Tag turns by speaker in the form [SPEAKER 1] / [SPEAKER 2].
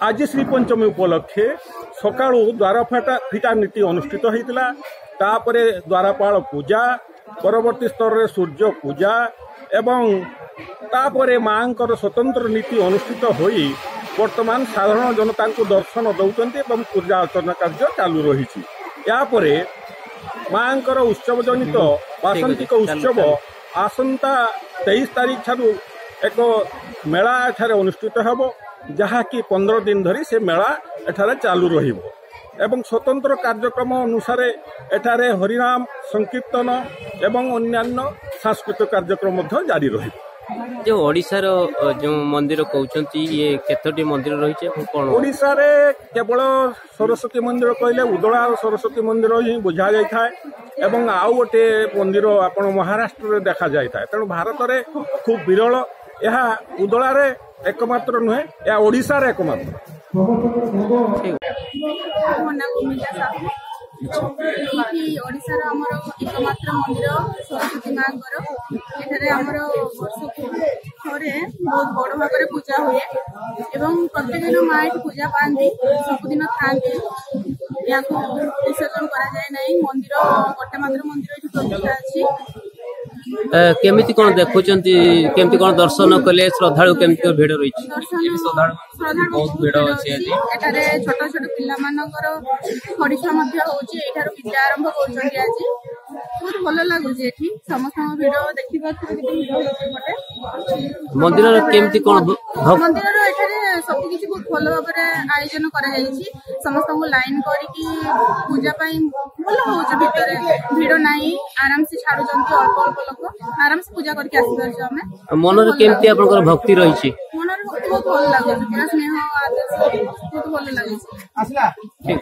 [SPEAKER 1] आज श्री पंचमी उपलक्षे सकाळू द्वार फिटा नीति अनुष्ठित होता। तापरे द्वारपाल पूजा, परवर्ती स्तर रे सूर्य पूजा एवं तापरे मांकर स्वतंत्र नीति अनुष्ठित होई वर्तमान साधारण जनता को दर्शन दौरान एवं पूजा अर्चना कार्य चालू रही। यापरे मांकर उत्सव जनित वासंतिक उत्सव आसंता 23 तारीख ठारू एक मेला एठारे अनुष्ठित होब, जहाँकि 15 दिन धरी से मेला एठारे चालू रहिबो एवं स्वतंत्र कार्यक्रम अनुसार एठारे हरिनाम संकीर्तन एवं अन्यान्य सांस्कृतिक कार्यक्रम जारी रहिबो।
[SPEAKER 2] जो ओडिशार जो मंदिर कहते ये केतोटी मंदिर रही
[SPEAKER 1] ओडिशा रे केवल सरस्वती मंदिर कहले उदला सरस्वती मंदिर ही बुझा जाए एवं आउ गोटे मंदिर आपण महाराष्ट्र रे देखा जाए। तेणु भारत रे खूब विरल, यह उदला रे एकमात्र नुहे, या ओडिशा रे एकमात्र।
[SPEAKER 3] ओडिशार आमर एकमात्र मंदिर सरस्वती माँकर एठारे आमर वर्षकु थरे बहुत बड़ भाव में पूजा हुए एवं प्रत्येक दिन माँ पूजा पाती, सबुदिन थांती। या विसर्जन करा जाए नहीं, मंदिर गोटे मात्र मंदिर प्रतिष्ठा अच्छी।
[SPEAKER 2] केमिति कोन देखुचंती, केमिति कोन दर्शन कले श्रद्धालु केमिति भीड़ रही?
[SPEAKER 3] श्रद्धालु बहुत भीड़ अछि। एठारे छोट छोट पिला मानकर परीक्षा मध्य होची, एठारो विद्या आरंभ करछंती। आज बहुत भलो लागुची, एठी समस्त भीड़ देखिबा पटे
[SPEAKER 2] मंदिर केमिति कोन
[SPEAKER 3] मंदिर एठारे सब किछि बहुत भलो भाबरे आयोजन करा जाईची। समस्त को लाइन करिकी पूजा पाई भलो होची, भीतर भीड़ नाही, आराम से छाडु जंती, अल्प अल्प लोक आराम से पूजा करके आसी परछ। हमें
[SPEAKER 2] मनर केमिति आपनकर भक्ति रही?
[SPEAKER 3] मनर भक्ति बहुत भलो लागुची, पूरा स्नेह आदर बहुत भलो लागुची।
[SPEAKER 2] ठीक।